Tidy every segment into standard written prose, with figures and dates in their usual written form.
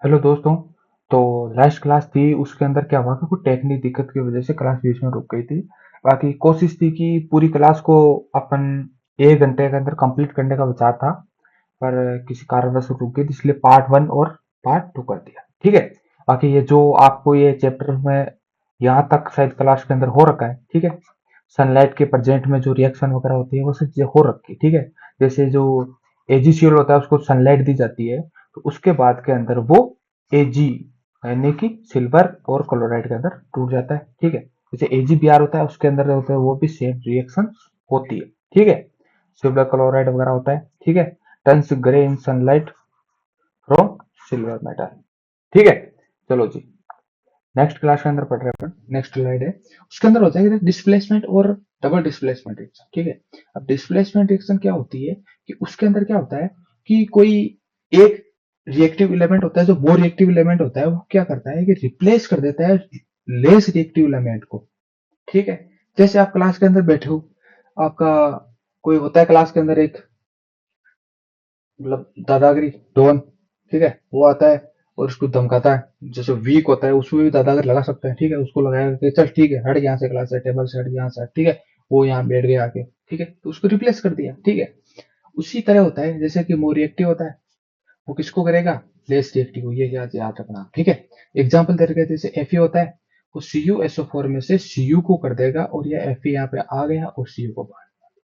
Hello दोस्तों। तो last class थी, उसके अंदर क्या हुआ कि कुछ टेक्निक दिक्कत की वजह से क्लास बीच में रुक गई थी। बाकी कोशिश थी कि पूरी क्लास को अपन 1 घंटे के अंदर कंप्लीट करने का विचार था, पर किसी कारणवश रुक गई थी, इसलिए पार्ट 1 और पार्ट 2 कर दिया। ठीक है। बाकी ये जो आपको ये चैप्टर में यहाँ तक शायद क्लास के अंदर हो रखा है, ठीक है। सनलाइट के प्रेजेंट में जो रिएक्शन वगैरह होती है वो सब चीजें हो रखी है, ठीक है। जैसे जो एजीसीएल होता है उसको सनलाइट दी जाती है, तो उसके बाद के अंदर वो एजी यानी कि सिल्वर और क्लोराइड के अंदर टूट जाता है, ठीक है। जैसे एजीबीआर होता है उसके अंदर होता है वो भी सेम रिएक्शन होती है, ठीक है। सिल्वर क्लोराइड वगैरह होता है, ठीक है। Turns grey in sunlight from silver metal, ठीक है। चलो जी, नेक्स्ट क्लास के अंदर पढ़ रहे हैं अपन। नेक्स्ट स्लाइड है, उसके अंदर होता है डिस्प्लेसमेंट और डबल डिस्प्लेसमेंट रिएक्शन, ठीक है। अब डिस्प्लेसमेंट रिएक्शन क्या होती है कि उसके अंदर क्या होता है कि कोई एक रिएक्टिव एलिमेंट होता है, जो वो रिएक्टिव एलिमेंट होता है वो क्या करता है कि रिप्लेस कर देता है लेस रिएक्टिव एलिमेंट को, ठीक है। जैसे आप क्लास के अंदर बैठे हो, आपका कोई होता है क्लास के अंदर एक मतलब दादागिरी डॉन, ठीक है, वो आता है और उसको धमकाता है। जैसे वीक होता है उसमें भी दादागिरी लगा सकते हैं, ठीक है। उसको लगाएगा कि चल ठीक है हट यहाँ से, क्लास से टेबल से हट यहाँ से हट, ठीक है। वो यहाँ बैठ गया आके, ठीक है, तो उसको रिप्लेस कर दिया, ठीक है। उसी तरह होता है जैसे कि मोर रिएक्टिव होता है, वो किसको करेगा, लेस रिएक्टिव को, ये याद याद रखना, ठीक है। एग्जाम्पल दे रखे जैसे एफ होता है, वो CuSO4 में से Cu को कर देगा और ये Fe यहाँ पे आ गया और Cu को बाहर,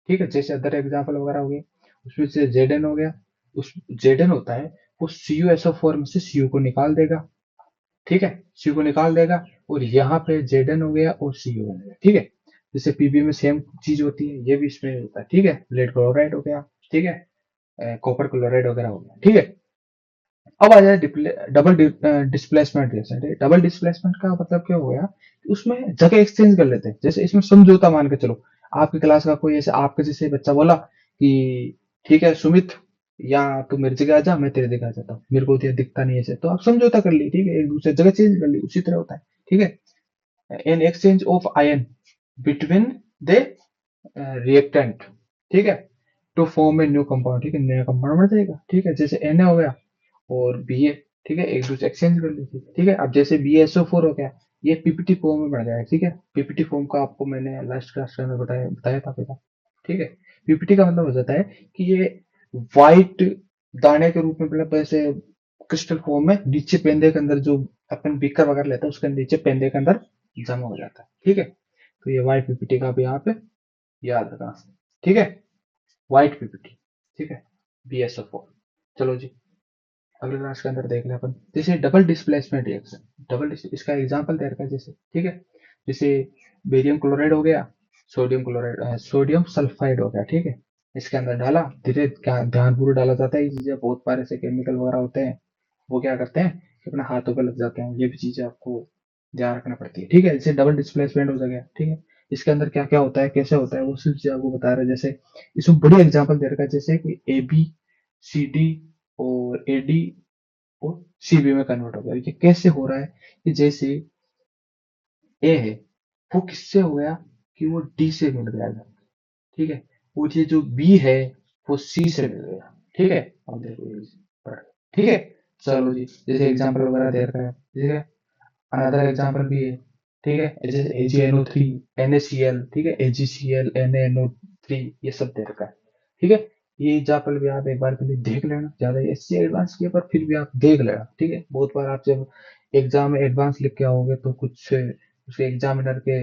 ठीक है। जैसे अदर एग्जाम्पल वगैरह हो गए, उसमें से Zn हो गया, उस Zn होता है वो CuSO4 में से Cu को निकाल देगा, ठीक है। Cu को निकाल देगा और यहाँ पे Zn हो गया और Cu बनेगा, ठीक है। जैसे Pb में सेम चीज होती है, ये भी इसमें होता है, ठीक है। लेड क्लोराइड हो गया, ठीक है, कॉपर क्लोराइड वगैरह हो गया, ठीक है। अब आ जाए double displacement reaction. Double displacement का मतलब क्या हो गया कि उसमें जगह एक्सचेंज कर लेते हैं। जैसे इसमें समझौता मान के चलो, आपकी क्लास का कोई ऐसे आपके जैसे बच्चा बोला कि ठीक है सुमित, या तू मेरी जगह आ जा, मैं तेरी जगह आ जाता हूँ, मेरे को तो ये दिखता नहीं है ऐसे, तो आप समझौता कर ली, ठीक है, एक दूसरे जगह चेंज कर ली, उसी तरह होता है, ठीक है। An exchange of ion between the reactant, ठीक है, to form a new compound, ठीक है, नया कंपाउंड बन जाएगा, ठीक है। जैसे Na हो गया और Ba, ठीक है, एक दूसरे एक्सचेंज कर लीजिए, ठीक है। अब जैसे BaSO4 हो गया, ये पीपीटी फॉर्म में बन जाएगा, ठीक है। पीपीटी फॉर्म का आपको मैंने लास्ट क्लास के अंदर बताया बताया था पहले, ठीक है। पीपीटी का मतलब हो जाता है कि ये व्हाइट दाने के रूप में, मतलब ऐसे क्रिस्टल फॉर्म में नीचे पेंदे के अंदर, जो अपन बीकर वगैरह लेते हैं उसके नीचे पेंदे के अंदर जमा हो जाता है, ठीक है। तो ये व्हाइट पीपीटी का भी यहाँ पे याद रखना, ठीक है। व्हाइट पीपीटी, ठीक है, BaSO4। चलो जी, अगले क्लास के अंदर देख ले अपन जैसे डबल डिस्प्लेसमेंट रिएक्शन। इसका एग्जांपल दे रखा है जैसे, ठीक है। जैसे बेरियम क्लोराइड हो गया, सोडियम क्लोराइड सोडियम सल्फाइड हो गया, ठीक है। इसके अंदर डाला, धीरे ध्यानपूर्वक डाला जाता है। ये चीजें बहुत बार ऐसे केमिकल वगैरह होते हैं, वो क्या करते हैं कि अपने हाथों पे लग जाते हैं, ये भी चीजें आपको ध्यान रखना पड़ती है, ठीक है। जैसे डबल डिस्प्लेसमेंट हो गया, ठीक है। इसके अंदर क्या क्या होता है, कैसे होता है, वो सिर्फ चीजें आपको बता रहे हैं। जैसे इसमें बड़ी एग्जांपल दे रखा है, जैसे कि AbCd और AD और CB में कन्वर्ट हो गया। ये कैसे हो रहा है कि जैसे A है वो किससे हो गया कि वो D से मिल गया, ठीक है। वो ये जो B है वो C से मिल गया, ठीक है। अब देखो ये ठीक है। चलो जी, जैसे एग्जांपल वगैरह दे रखा है, ठीक है। अनदर एग्जांपल भी है, ठीक है। जैसे AgNO3 NaCl, ठीक है, AgCl NaNO3, ये सब दे रखा है, ठीक है। ये एग्जांपल भी आप एक बार के लिए देख लेना, ज्यादा इससे एडवांस किया पर फिर भी आप देख लेना, ठीक है। बहुत बार आप जब एग्जाम में एडवांस लिख के आओगे तो कुछ उसके एग्जामिनर के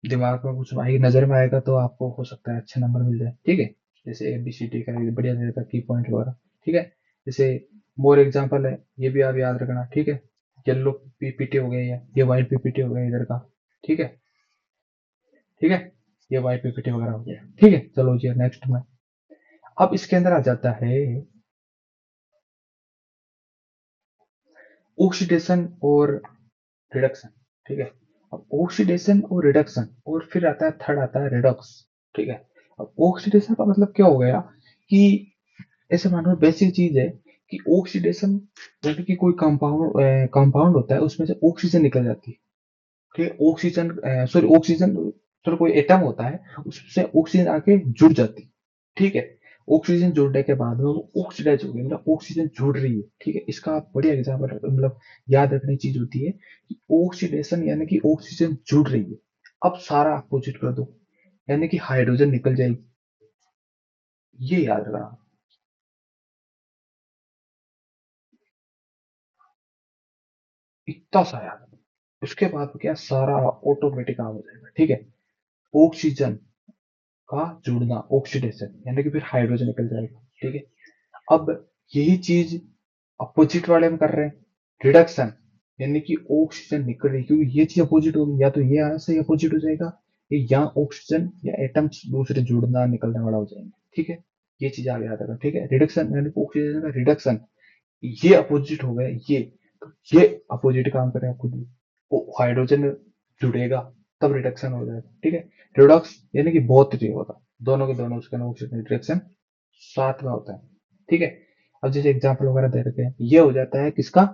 दिमाग में कुछ आएगी, नजर में आएगा, तो आपको हो सकता है अच्छे नंबर मिल जाए, ठीक है। जैसे ABCD का ये बढ़िया दे रखा की पॉइंट वगैरह, ठीक है। जैसे मोर एग्जांपल है, ये भी आप याद रखना, ठीक है। येलो पीपीटी हो गया, ये व्हाइट पीपीटी हो गया इधर का, ठीक है, ठीक है। ये व्हाइट पीपीटी वगैरह हो गया, ठीक है। चलो जी नेक्स्ट में, अब इसके अंदर आ जाता है ऑक्सीडेशन और रिडक्शन, ठीक है। अब ऑक्सीडेशन और रिडक्शन, और फिर आता है थर्ड आता है रिडॉक्स, ठीक है। अब ऑक्सीडेशन का मतलब क्या हो गया कि ऐसे मानो बेसिक चीज है कि ऑक्सीडेशन, जैसे कि कोई कंपाउंड होता है उसमें से ऑक्सीजन निकल जाती है, ठीक है। ऑक्सीजन ऑक्सीजन, सॉरी कोई एटम होता है उससे ऑक्सीजन आके जुड़ जाती है, ठीक है। ऑक्सीजन जुड़ने के बाद में वो ऑक्सीडाइज हो गई, मतलब ऑक्सीजन जुड़ रही है, ठीक है। इसका आप बढ़िया एग्जाम्पल मतलब याद रखने चीज होती है कि ऑक्सीडेशन यानी कि ऑक्सीजन जुड़ रही है। अब सारा अपोजिट कर दो, यानी कि हाइड्रोजन निकल जाएगी, ये याद रखना। इतना सा याद, उसके बाद क्या सारा ऑटोमेटिक काम हो जाएगा, ठीक है। ऑक्सीजन का जुड़ना ऑक्सीडेशन यानी कि फिर हाइड्रोजन निकल जाएगा, ठीक है। अब यही चीज अपोजिट वाले में कर रहे हैं, रिडक्शन, यानी कि ऑक्सीजन निकल रही है, क्योंकि ये चीज अपोजिट होगी, या तो ये यहाँ से अपोजिट हो जाएगा, ये यहाँ ऑक्सीजन या एटम्स दूसरे जुड़ना निकलने वाला हो जाएंगे, ठीक है। ये चीज आगे याद रखना, ठीक है। रिडक्शन यानी कि ऑक्सीजन का रिडक्शन, ये अपोजिट हो गया, ये अपोजिट काम करेगा खुद ही, वो हाइड्रोजन जुड़ेगा तब रिडक्शन हो जाएगा, ठीक है। रिडॉक्स यानी कि बहुत तेज होगा, दोनों के दोनों उसके ऑक्सीजन रिडक्शन साथ में होता है, ठीक है। अब जैसे एग्जाम्पल वगैरह दे रखे हैं, ये हो जाता है किसका,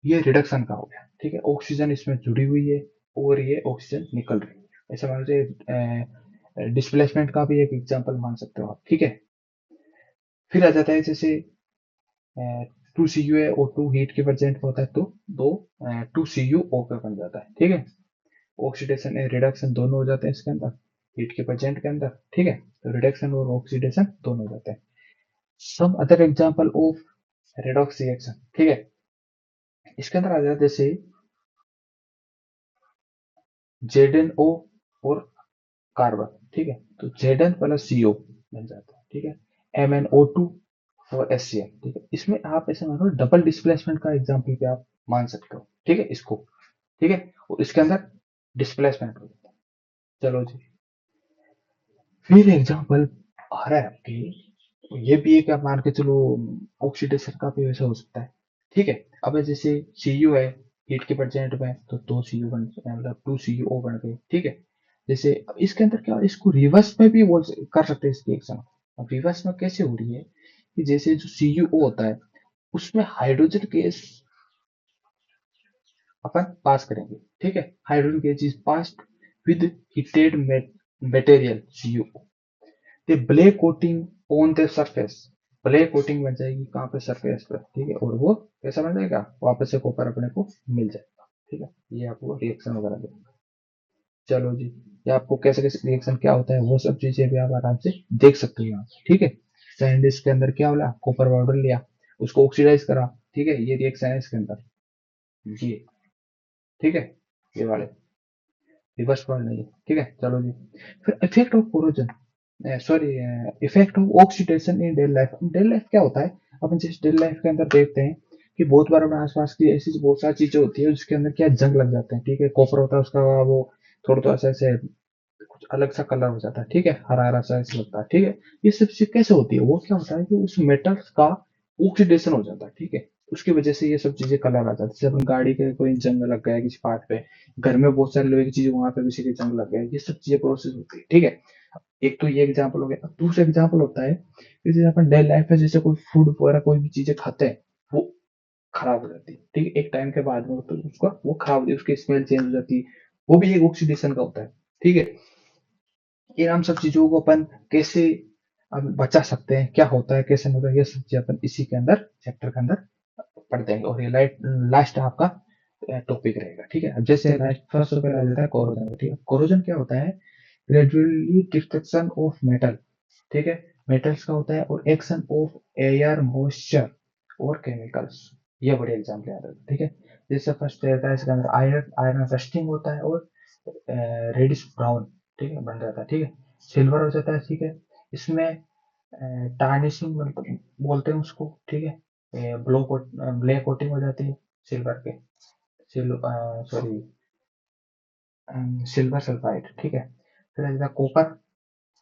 ये रिडक्शन का हो गया, ठीक है। ऑक्सीजन इसमें जुड़ी हुई है और ये ऑक्सीजन निकल रही है, ऐसा मान लीजिए डिस्प्लेसमेंट का भी एक एग्जाम्पल मान सकते हो आप, ठीक है। फिर आ जाता है जैसे टू सी यू है और टू हीट के प्रेजेंट में होता है, तो दो टू सी यू ओ पे बन जाता है, ठीक है। ऑक्सीडेशन एंड रिडक्शन दोनों हो जाते हैं इसके अंदर, हीट के प्रेजेंट के अंदर, ठीक है। तो रिडक्शन और ऑक्सीडेशन दोनों हो जाते हैं। Some other example of redox reaction, ठीक है। इसके अंदर आ जाता है जैसे जेड ओ और कार्बन, ठीक है। तो जेड प्लस सी ओ बन जाता है, ठीक है। MnO2 और HCl, ठीक है। इसमें आप ऐसे मानो डबल डिस्प्लेसमेंट का एग्जाम्पल भी आप मान सकते हो, ठीक है इसको, ठीक है। और इसके अंदर डिस्प्लेसमेंट हो जाता है। चलो जी, फिर एग्जाम्पल आ रहा है आपके, ये भी एक आप मान के चलो ऑक्सीडेशन का भी वैसा हो सकता है, ठीक है। अब जैसे Cu है, हीट के प्रेजेंट में तो दो Cu बन, मतलब टू CuO बन गए, ठीक है। जैसे अब इसके अंदर क्या, इसको रिवर्स में भी बोल कर सकते हैं इस रिएक्शन। अब रिवर्स में कैसे हो रही है कि जैसे जो CuO होता है उसमें हाइड्रोजन गैस अपन पास करेंगे, ठीक है। Hydrogen gas is passed with heated material CuO, the black coating on the surface, black coating बन जाएगी कहाँ पे, सरफेस पर, ठीक है। और वो कैसा बन जाएगा, वापस से कॉपर अपने को मिल जाएगा, ठीक है। ये आपको रिएक्शन वगैरह देगा। चलो जी, ये आपको कैसे कैसे रिएक्शन क्या होता है वो सब चीजें भी आप आराम से देख सकते हो यहाँ पे, ठीक है। सैंडविच के अंदर क्या बोला, कॉपर पाउडर लिया, उसको ऑक्सीडाइज करा, ठीक है। ये रिएक्शन है इसके अंदर, ये, ठीक है। ये वाले रिवर्स पॉइंट नहीं है, ठीक है। चलो जी, फिर effect of corrosion, sorry, effect of oxidation in daily life. Daily life क्या होता है, अपन जिस डेल लाइफ के अंदर देखते हैं कि बहुत बार अपने आसपास की ऐसी बहुत सारी चीजें होती है जिसके अंदर क्या जंग लग जाते हैं, ठीक है। कॉपर होता है उसका वो थोड़ा थोड़ा सा ऐसे कुछ अलग सा कलर हो जाता है, ठीक है, हरा हरा सा ऐसे लगता है, ठीक है। ये सब चीज कैसे होती है, वो क्या होता है कि उस मेटल्स का ऑक्सीडेशन हो जाता है, ठीक है। उसकी वजह से ये सब चीजें कलर आ जाती है। जैसे अपन गाड़ी के कोई जंग लग गया है किसी पार्ट पे, घर में बहुत सारे लोहे की चीजें, वहां पे किसी के जंग लग गया है, ये सब चीजें प्रोसेस होती है, ठीक है। एक तो ये एग्जाम्पल हो गया। अब दूसरा एग्जाम्पल होता है कि जैसे अपन डेली लाइफ में जैसे कोई फूड वगैरह कोई भी चीजें खाते हैं, वो खराब हो जाती है, ठीक है। एक टाइम के बाद में तो उसका वो खराब होती है, उसकी स्मेल चेंज हो जाती है, वो भी एक ऑक्सीडेशन का होता है, ठीक है। ये हम सब चीजों को अपन कैसे अब बचा सकते हैं, क्या होता है कैसे नहीं होता है, ये सब चीज अपन इसी के अंदर चैप्टर के अंदर पढ़ देंगे। और ये लास्ट आपका टॉपिक रहेगा, ठीक है। अब जैसे लास्ट फर्स्ट पे आ जाता है कोरोजन, ठीक है। कोरोजन क्या होता है, ग्रेजुअली डिस्ट्रक्शन ऑफ मेटल, ठीक है। मेटल्स का होता है और एक्शन ऑफ एयर मॉइस्चर और केमिकल्स, ये बड़े एग्जाम्पल याद रखो, ठीक है। जैसे फर्स्ट रहता है इसके अंदर आयरन, आयरन रस्टिंग होता है और रेडिश ब्राउन, ठीक है, बन जाता है, ठीक है। सिल्वर हो जाता है, ठीक है। इसमें टार्निशिंग बोलते हैं उसको, ठीक है। ब्लैक कोटिंग हो जाती है सिल्वर के, सॉरी सिल्वर सल्फाइड, ठीक है। फिर आ जाता है कॉपर,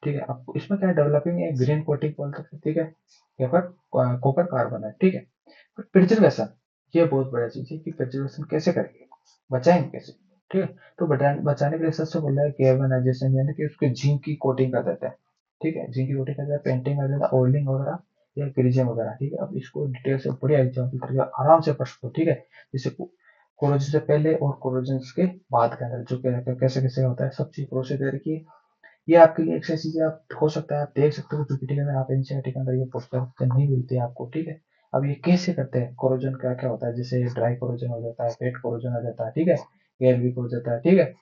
ठीक है। अब इसमें क्या डेवलपिंग है, ग्रीन कोटिंग बोलते हैं, ठीक है। यहाँ पर कॉपर कार्बन है, ठीक है। प्रिजर्वेशन, ये बहुत बड़ा चीज है कि प्रिजर्वेशन कैसे करेंगे, बचाएंगे कैसे, ठीक है। तो बचाने के लिए सबसे बोल रहा है कैर्बनाइजेशन, यानी कि उसके जिंक की कोटिंग कर देते हैं, ठीक है। जिंक की कोटिंग कर देते हैं, पेंटिंग कर देता है, ऑयलिंग वगैरह या ग्रीजिंग वगैरह, ठीक है। अब इसको डिटेल से बढ़िया एग्जाम्पल करके आराम से पढ़ सकते हो, ठीक है। जैसे कोरोजन से पहले और कोरोजन के बाद के अंदर जो कैसे कैसे होता है, सब चीज प्रोसेस की ये आपके लिए एक्स्ट्रा चीजें आप हो सकता है आप देख सकते हो पीपीटी के अंदर, आप एनसीईआरटी के अंदर ये पुस्तक नहीं मिलती है आपको, ठीक है। अब ये कैसे करते हैं कोरोजन, क्या क्या होता है, जैसे ड्राई कोरोजन हो जाता है, वेट कोरोजन हो जाता है, ठीक है, एयर वीक हो जाता है, ठीक है,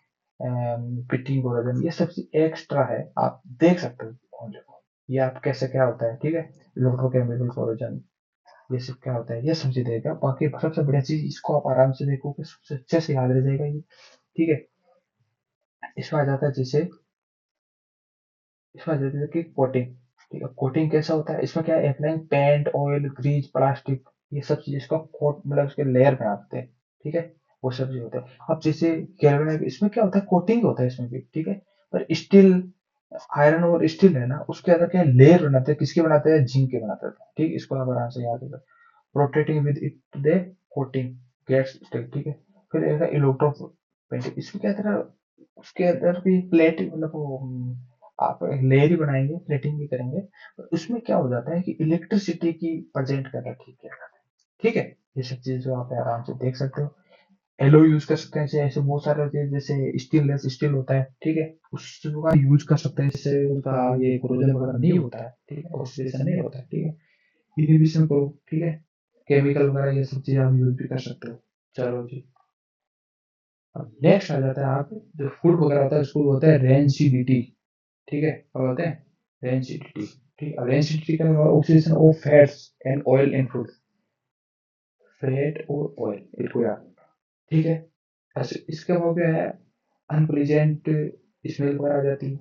पिटिंग कोरोजन, ये सब चीज एक्स्ट्रा है, आप देख सकते हो। ये आप कैसे क्या होता है, ठीक है, इलेक्ट्रोकेमिकल कोरोजन, ये सब क्या होता है, ये समझ देगा। बाकी सबसे बढ़िया चीज, इसको आप आराम से देखोगे सबसे अच्छे से याद रह जाएगा ये, ठीक है। इसमें आ जाता है जैसे, इसमें आ जाता है कि कोटिंग, ठीक है, कोटिंग कैसा होता है, इसमें क्या है, applying paint, oil, grease, plastic, ये सब चीज इसका कोट, मतलब उसके लेयर बनाते हैं, ठीक है, वो सब चीज होता है। अब जैसे गैल्वेनाइज, इसमें क्या होता है, कोटिंग होता है इसमें भी, ठीक है, पर स्टील, आयरन और स्टील है ना, उसके अंदर क्या लेयर बनाते हैं, किसके बनाते हैं, जिंक के बनाते हैं, ठीक, इसको आप आराम से याद रखो। Rotating with it the coating gets stick, ठीक है। फिर एक इलेक्ट्रो पेंटिंग, इसमें क्या तरह, उसके अंदर भी प्लेट, मतलब वो आप लेयर ही बनाएंगे, प्लेटिंग भी करेंगे, तो उसमें क्या हो जाता है कि इलेक्ट्रिसिटी की प्रेजेंट करना, ठीक है, ठीक है। ये सब चीजें जो आप आराम से देख सकते हो। एलो यूज कर सकते हैं, ऐसे ऐसे बहुत सारे होते हैं, जैसे स्टेनलेस स्टील होता है, ठीक है, उसका यूज कर सकते हैं, जिससे उसका ये कोरोजन वगैरह नहीं होता है, ठीक है, ऑक्सीडेशन नहीं होता है, ठीक है, इनहिबिशन करो, ठीक है, केमिकल वगैरह ये सब चीजें आप यूज भी कर सकते हो। चलो जी, अब नेक्स्ट आ जाता है, आप जो फूड वगैरह होता है उसको होता है रेंसिडिटी, ठीक है, और होता है रेंसिडिटी, ठीक है, रेंसिडिटी का oxidation of fats and oil in food, fat और ऑयल इसको याद, ठीक है। ऐसे इसका हो गया है, अनप्लेजेंट स्मेल वगैरह आ जाती है,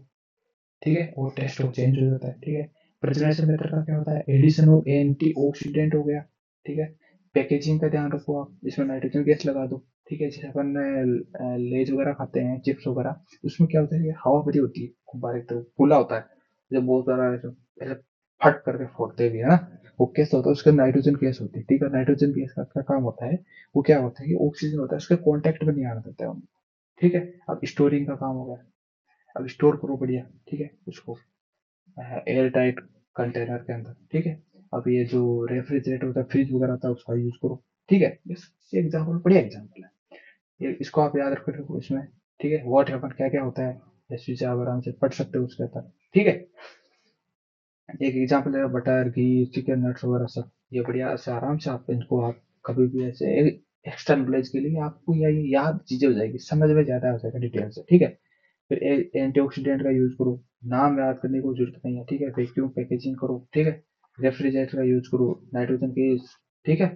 ठीक है, और टेस्ट ऑफ चेंज हो जाता है, ठीक है। प्रिजर्वेशन मेथड का क्या होता है, एडिशन ऑफ एंटीऑक्सीडेंट हो गया, ठीक है। पैकेजिंग का ध्यान रखो आप, इसमें नाइट्रोजन गैस लगा दो, ठीक है, जैसे अपन लेज वगैरह खाते हैं, चिप्स वगैरह, उसमें क्या होता है कि हवा भरी होती है, गुब्बारे की तरह खुला होता है, जब बहुत सारा ऐसे ऐसे फट करके फोड़ते भी है ना, वो कैसा होता है, उसके नाइट्रोजन गैस होती है, ठीक है, नाइट्रोजन गैस का क्या काम होता है, वो क्या होता है कि ऑक्सीजन होता है उसके कॉन्टेक्ट में नहीं आने देता है, ठीक है। अब स्टोरिंग का काम होगा, अब स्टोर करो बढ़िया, ठीक है, उसको एयर टाइट कंटेनर के अंदर, ठीक है। अब ये जो रेफ्रिजरेटर होता है, फ्रिज वगैरह होता है, उसका यूज करो, ठीक है। ये एग्जाम्पल, बढ़िया एग्जाम्पल है, ये इसको आप याद रखो इसमें, ठीक है। वॉट हैपन क्या क्या होता है, इस चीज आप आराम से पढ़ सकते हो उसके अंदर, ठीक है। एक एग्जाम्पल है बटर, घी, चिकन, नट्स वगैरह सब, ये बढ़िया से आराम से आप इनको, आप कभी भी ऐसे एक्स्ट्रा नॉलेज के लिए आपको ये याद चीजें हो जाएगी, समझ में ज्यादा हो जाएगा डिटेल से, ठीक है। फिर एंटीऑक्सीडेंट का यूज करो, नाम याद करने की जरूरत नहीं है, ठीक है। वैक्यूम पैकेजिंग करो, ठीक है। रेफ्रिजरेटर का यूज करो, नाइट्रोजन गैस, ठीक है,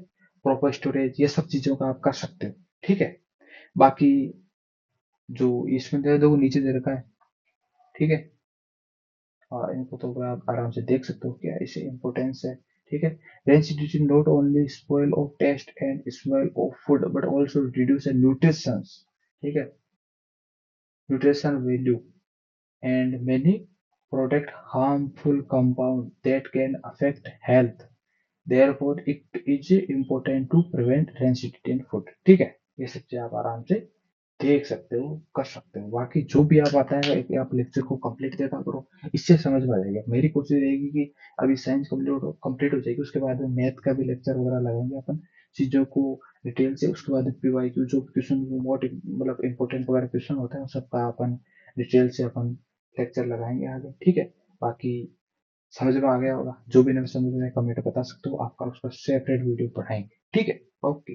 प्रॉपर स्टोरेज, ये सब चीजों का आप कर सकते हो, ठीक है। बाकी जो इसमें दे दो नीचे दे रखा है, ठीक है, और इनको तो आप आराम से देख सकते हो क्या इसे इम्पोर्टेंस है, ठीक है। Density not only spoil of taste and smell of food but also reduce nutrition, ठीक है, nutrition value and many product harmful compound that can affect health. Therefore, it is important to prevent rancidity in food. ठीक है, ये सब चीज आप आराम से देख सकते हो, कर सकते हो। बाकी जो भी आप आता है कि आप लेक्चर को कंप्लीट देखा करो, इससे समझ में आ जाएगा। मेरी कोशिश रहेगी कि अभी साइंस कंप्लीट हो जाएगी, उसके बाद में मैथ का भी लेक्चर वगैरह लगाएंगे अपन, चीजों को डिटेल से, उसके बाद पीवाईक्यू जो क्वेश्चन मोस्ट मतलब इंपॉर्टेंट वगैरह क्वेश्चन होता है उन सबका अपन डिटेल से अपन लेक्चर लगाएंगे आगे, ठीक है। बाकी समझ में आ गया होगा, जो भी नहीं समझ में कमेंट बता सकते हो, आपका उसका सेपरेट वीडियो पढ़ाएंगे, ठीक है। ओके।